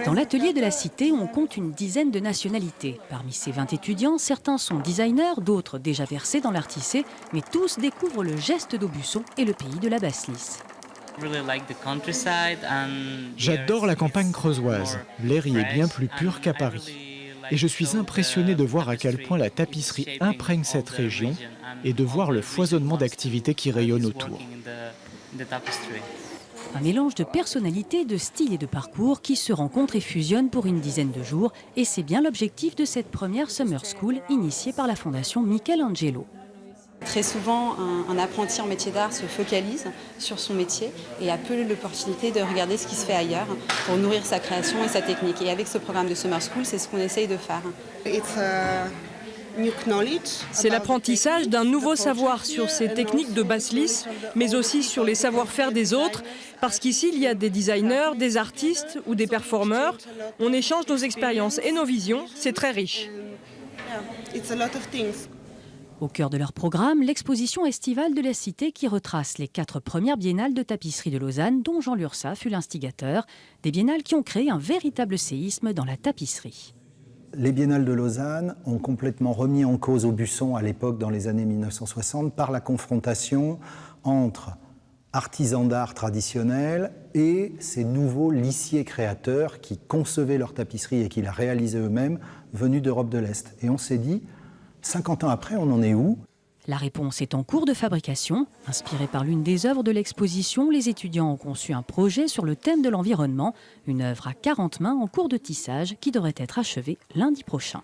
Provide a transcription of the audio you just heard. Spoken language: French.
Dans l'atelier de la Cité, on compte une dizaine de nationalités. Parmi ces 20 étudiants, certains sont designers, d'autres déjà versés dans l'art tissé, mais tous découvrent le geste d'Aubusson et le pays de la Basse-Lys. J'adore la campagne creusoise. L'air y est bien plus pur qu'à Paris. Et je suis impressionné de voir à quel point la tapisserie imprègne cette région et de voir le foisonnement d'activités qui rayonnent autour. Un mélange de personnalités, de styles et de parcours qui se rencontrent et fusionnent pour une dizaine de jours. Et c'est bien l'objectif de cette première Summer School initiée par la Fondation Michelangelo. Très souvent, un apprenti en métier d'art se focalise sur son métier et a peu l'opportunité de regarder ce qui se fait ailleurs pour nourrir sa création et sa technique. Et avec ce programme de Summer School, c'est ce qu'on essaye de faire. C'est l'apprentissage d'un nouveau savoir sur ces techniques de Basse-Lys, mais aussi sur les savoir-faire des autres, parce qu'ici, il y a des designers, des artistes ou des performeurs. On échange nos expériences et nos visions, c'est très riche. Au cœur de leur programme, l'exposition estivale de la Cité qui retrace les 4 premières biennales de tapisserie de Lausanne, dont Jean Lursa fut l'instigateur. Des biennales qui ont créé un véritable séisme dans la tapisserie. Les biennales de Lausanne ont complètement remis en cause Aubusson à l'époque, dans les années 1960, par la confrontation entre artisans d'art traditionnels et ces nouveaux lissiers créateurs qui concevaient leur tapisserie et qui la réalisaient eux-mêmes, venus d'Europe de l'Est. Et on s'est dit, 50 ans après, on en est où ? La réponse est en cours de fabrication. Inspirée par l'une des œuvres de l'exposition, les étudiants ont conçu un projet sur le thème de l'environnement, une œuvre à 40 mains en cours de tissage qui devrait être achevée lundi prochain.